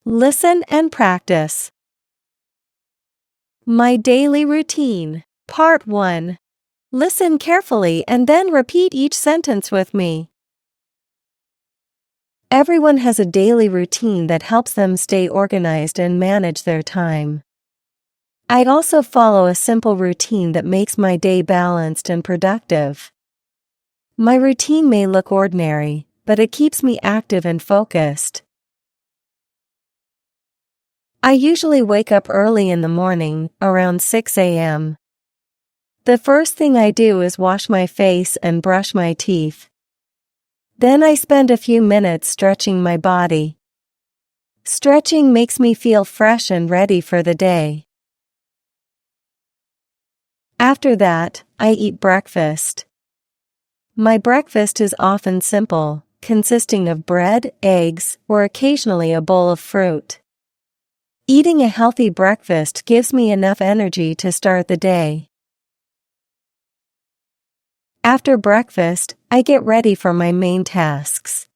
Listen and practice. My daily routine. Part 1. Listen carefully and then repeat each sentence with me. Everyone has a daily routine that helps them stay organized and manage their time. I also follow a simple routine that makes my day balanced and productive. My routine may look ordinary, but it keeps me active and focused. I usually wake up early in the morning, around 6 a.m. The first thing I do is wash my face and brush my teeth. Then I spend a few minutes stretching my body. Stretching makes me feel fresh and ready for the day. After that, I eat breakfast. My breakfast is often simple, consisting of bread, eggs, or occasionally a bowl of fruit. Eating a healthy breakfast gives me enough energy to start the day. After breakfast, I get ready for my main tasks.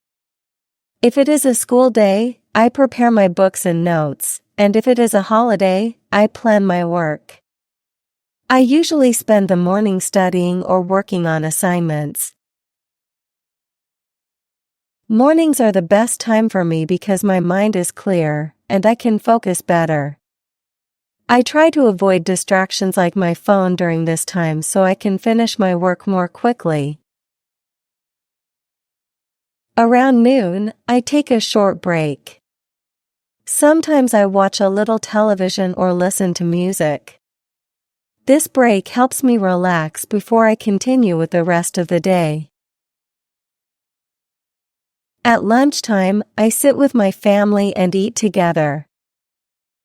If it is a school day, I prepare my books and notes, and if it is a holiday, I plan my work. I usually spend the morning studying or working on assignments. Mornings are the best time for me because my mind is clear, and I can focus better. I try to avoid distractions like my phone during this time so I can finish my work more quickly. Around noon, I take a short break. Sometimes I watch a little television or listen to music. This break helps me relax before I continue with the rest of the day. At lunchtime, I sit with my family and eat together.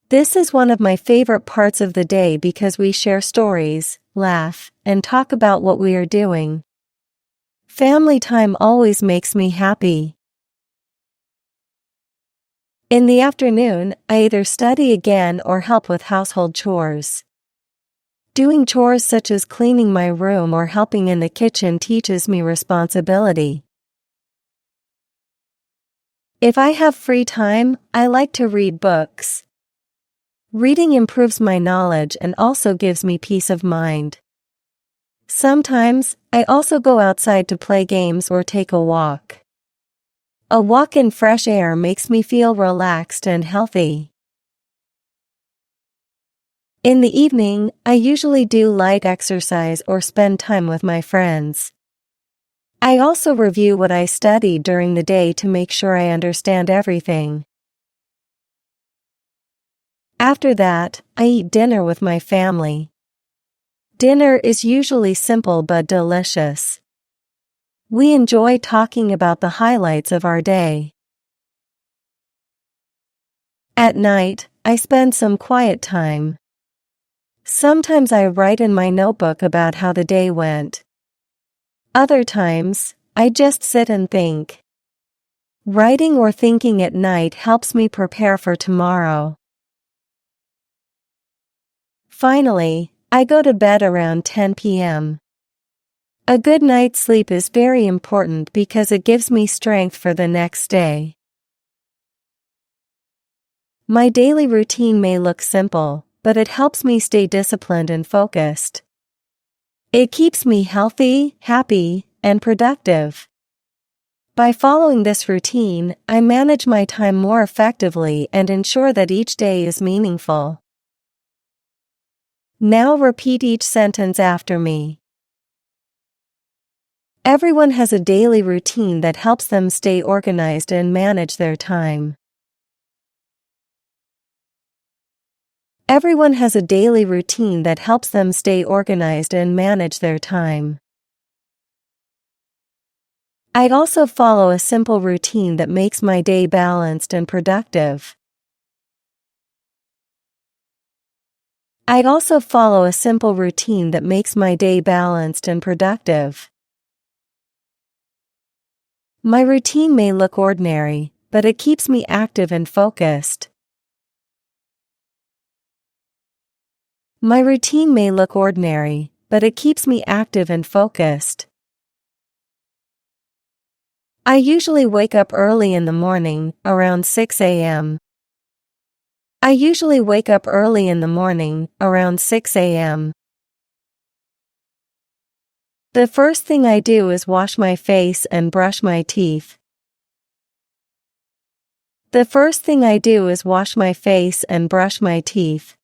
This is one of my favorite parts of the day because we share stories, laugh, and talk about what we are doing. Family time always makes me happy. In the afternoon, I either study again or help with household chores. Doing chores such as cleaning my room or helping in the kitchen teaches me responsibility. If I have free time, I like to read books. Reading improves my knowledge and also gives me peace of mind. Sometimes, I also go outside to play games or take a walk. A walk in fresh air makes me feel relaxed and healthy. In the evening, I usually do light exercise or spend time with my friends. I also review what I studied during the day to make sure I understand everything. After that, I eat dinner with my family. Dinner is usually simple but delicious. We enjoy talking about the highlights of our day. At night, I spend some quiet time. Sometimes I write in my notebook about how the day went. Other times, I just sit and think. Writing or thinking at night helps me prepare for tomorrow. Finally, I go to bed around 10 p.m. A good night's sleep is very important because it gives me strength for the next day. My daily routine may look simple, but it helps me stay disciplined and focused. It keeps me healthy, happy, and productive. By following this routine, I manage my time more effectively and ensure that each day is meaningful. Now repeat each sentence after me. Everyone has a daily routine that helps them stay organized and manage their time. Everyone has a daily routine that helps them stay organized and manage their time. I also follow a simple routine that makes my day balanced and productive. I also follow a simple routine that makes my day balanced and productive. My routine may look ordinary, but it keeps me active and focused. My routine may look ordinary, but it keeps me active and focused. I usually wake up early in the morning, around 6 a.m. I usually wake up early in the morning, around 6 a.m. The first thing I do is wash my face and brush my teeth. The first thing I do is wash my face and brush my teeth.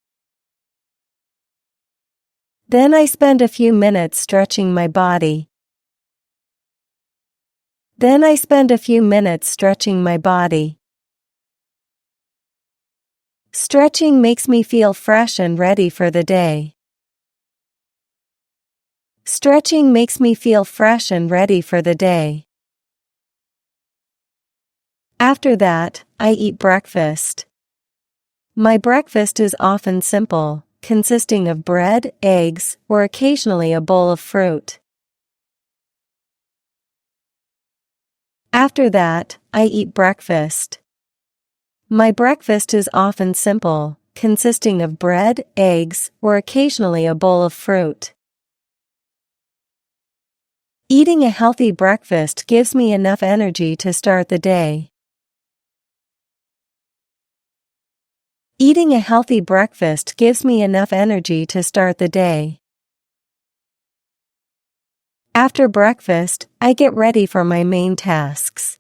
Then I spend a few minutes stretching my body. Then I spend a few minutes stretching my body. Stretching makes me feel fresh and ready for the day. Stretching makes me feel fresh and ready for the day. After that, I eat breakfast. My breakfast is often simple, consisting of bread, eggs, or occasionally a bowl of fruit. After that, I eat breakfast. My breakfast is often simple, consisting of bread, eggs, or occasionally a bowl of fruit. Eating a healthy breakfast gives me enough energy to start the day. Eating a healthy breakfast gives me enough energy to start the day. After breakfast, I get ready for my main tasks.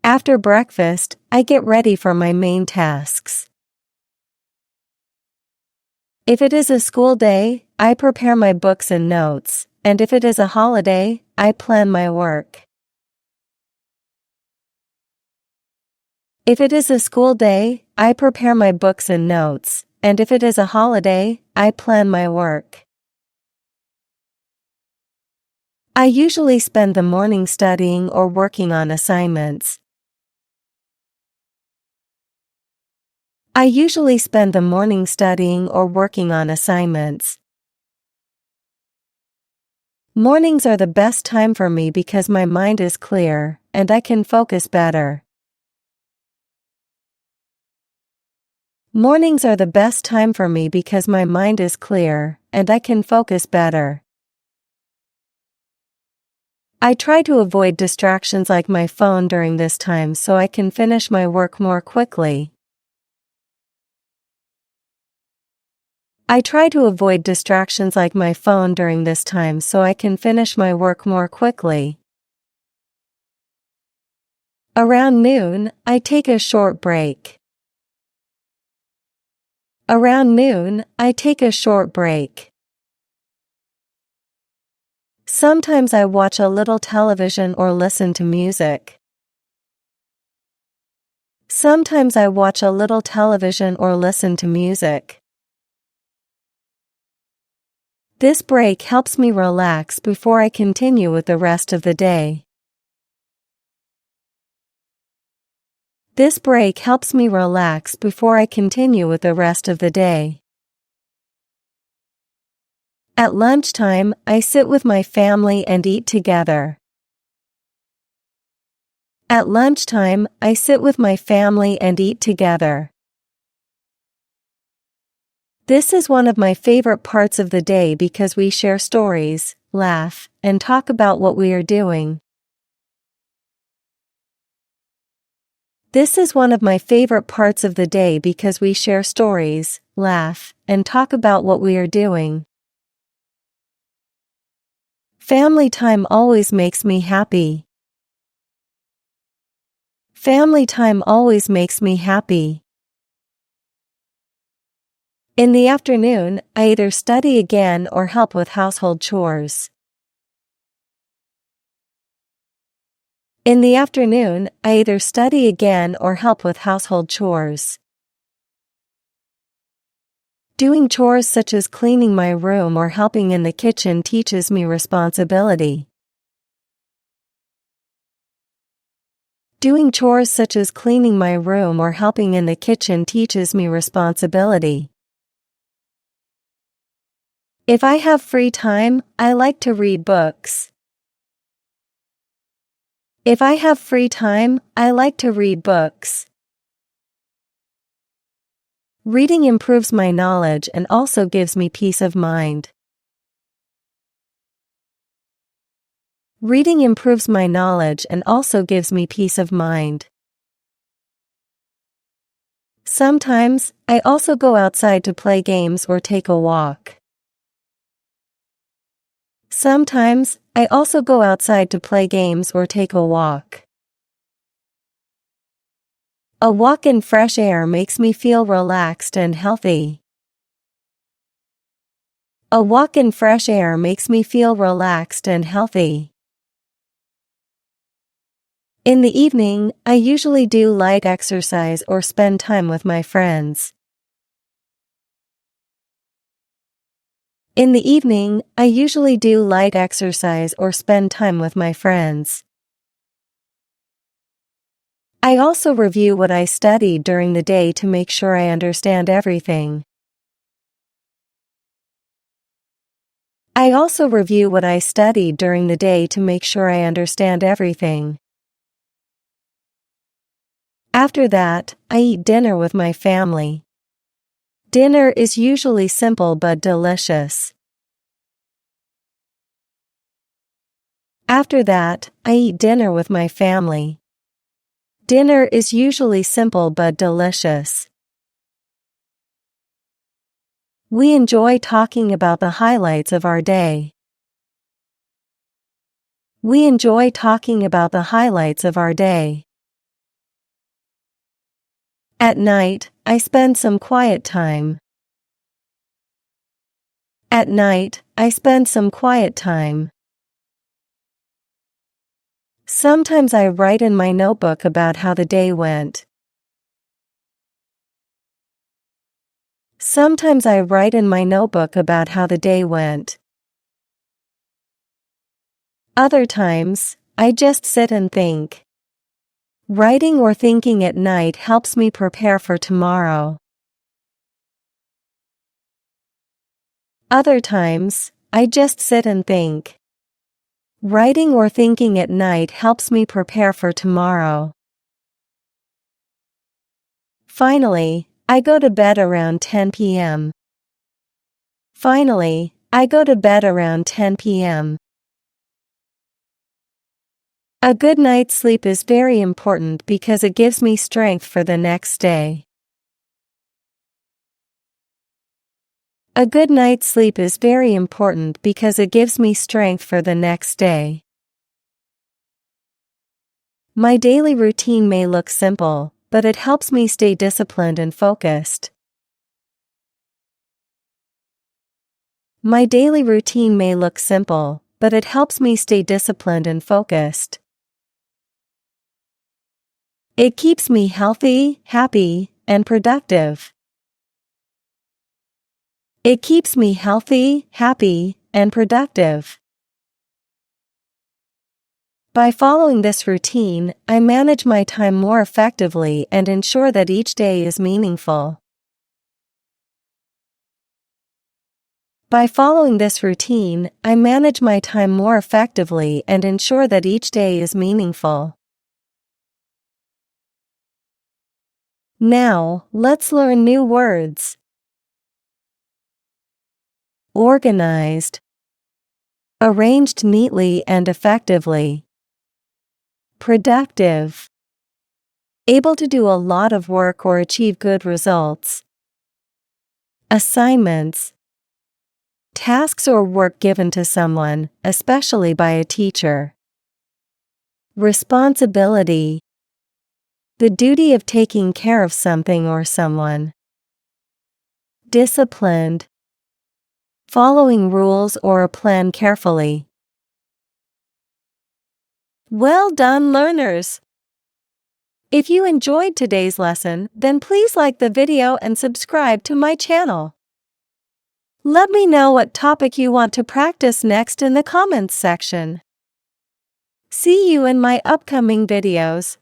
After breakfast, I get ready for my main tasks. If it is a school day, I prepare my books and notes, and if it is a holiday, I plan my work. If it is a school day, I prepare my books and notes, and if it is a holiday, I plan my work. I usually spend the morning studying or working on assignments. I usually spend the morning studying or working on assignments. Mornings are the best time for me because my mind is clear, and I can focus better. Mornings are the best time for me because my mind is clear, and I can focus better. I try to avoid distractions like my phone during this time so I can finish my work more quickly. I try to avoid distractions like my phone during this time so I can finish my work more quickly. Around noon, I take a short break. Around noon, I take a short break. Sometimes I watch a little television or listen to music. Sometimes I watch a little television or listen to music. This break helps me relax before I continue with the rest of the day. This break helps me relax before I continue with the rest of the day. At lunchtime, I sit with my family and eat together. At lunchtime, I sit with my family and eat together. This is one of my favorite parts of the day because we share stories, laugh, and talk about what we are doing. This is one of my favorite parts of the day because we share stories, laugh, and talk about what we are doing. Family time always makes me happy. Family time always makes me happy. In the afternoon, I either study again or help with household chores. In the afternoon, I either study again or help with household chores. Doing chores such as cleaning my room or helping in the kitchen teaches me responsibility. Doing chores such as cleaning my room or helping in the kitchen teaches me responsibility. If I have free time, I like to read books. If I have free time, I like to read books. Reading improves my knowledge and also gives me peace of mind. Reading improves my knowledge and also gives me peace of mind. Sometimes, I also go outside to play games or take a walk. Sometimes, I also go outside to play games or take a walk. A walk in fresh air makes me feel relaxed and healthy. A walk in fresh air makes me feel relaxed and healthy. In the evening, I usually do light exercise or spend time with my friends. In the evening, I usually do light exercise or spend time with my friends. I also review what I studied during the day to make sure I understand everything. I also review what I studied during the day to make sure I understand everything. After that, I eat dinner with my family. Dinner is usually simple but delicious. After that, I eat dinner with my family. Dinner is usually simple but delicious. We enjoy talking about the highlights of our day. We enjoy talking about the highlights of our day. At night, I spend some quiet time. At night, I spend some quiet time. Sometimes I write in my notebook about how the day went. Sometimes I write in my notebook about how the day went. Other times, I just sit and think. Writing or thinking at night helps me prepare for tomorrow. Other times, I just sit and think. Writing or thinking at night helps me prepare for tomorrow. Finally, I go to bed around 10 p.m. Finally, I go to bed around 10 p.m. A good night's sleep is very important because it gives me strength for the next day. A good night's sleep is very important because it gives me strength for the next day. My daily routine may look simple, but it helps me stay disciplined and focused. My daily routine may look simple, but it helps me stay disciplined and focused. It keeps me healthy, happy, and productive. It keeps me healthy, happy, and productive. By following this routine, I manage my time more effectively and ensure that each day is meaningful. By following this routine, I manage my time more effectively and ensure that each day is meaningful. Now, let's learn new words. Organized. Arranged neatly and effectively. Productive. Able to do a lot of work or achieve good results. Assignments. Tasks or work given to someone, especially by a teacher. Responsibility. The duty of taking care of something or someone. Disciplined. Following rules or a plan carefully. Well done, learners! If you enjoyed today's lesson, then please like the video and subscribe to my channel. Let me know what topic you want to practice next in the comments section. See you in my upcoming videos.